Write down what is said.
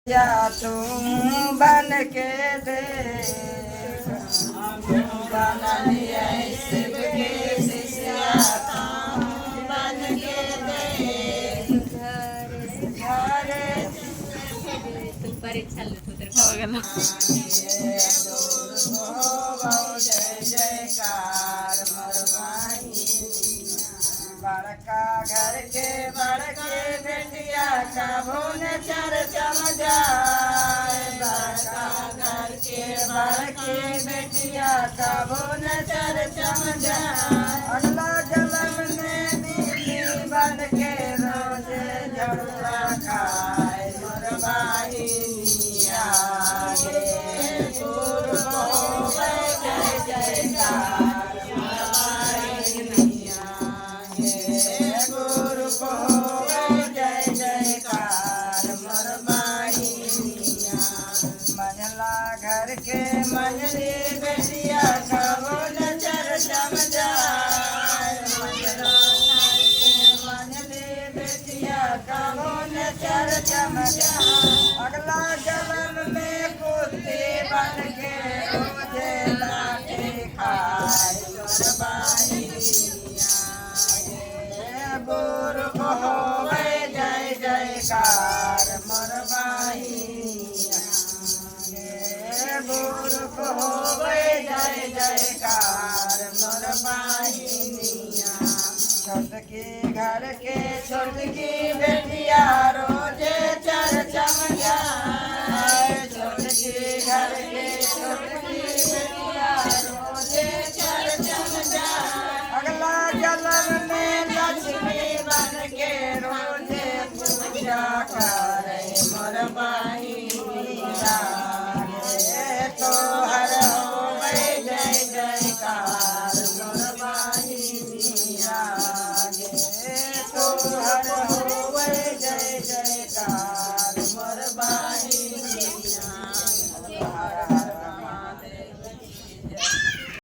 या तुम बन के दे शिव के शिष्या तुम बन के दे परीक्षा हो गया। जय जयकार बड़का घर के बड़के बेटिया का भुन चर्चा जाए बड़का घर के बड़के बेटिया का भुन चर्चा जाए अगला जन्म में दीदी बन के रोज जड़ुआ खाए मुरबाहिनिया गे गुरु होवे जय जयकार घर के मंजली बेटिया का बोल चर्चा जाए मंजली बेटिया का बोल चर्चा जाए अगला जन्म में कुत्ती बन के रोजे लाठी खाए गुरु को होवे जय जयकार मरबाहिनिया गुरु को होवे जय जयकार मरबाहिनिया छोटकी घर के छोटकी बेटिया रो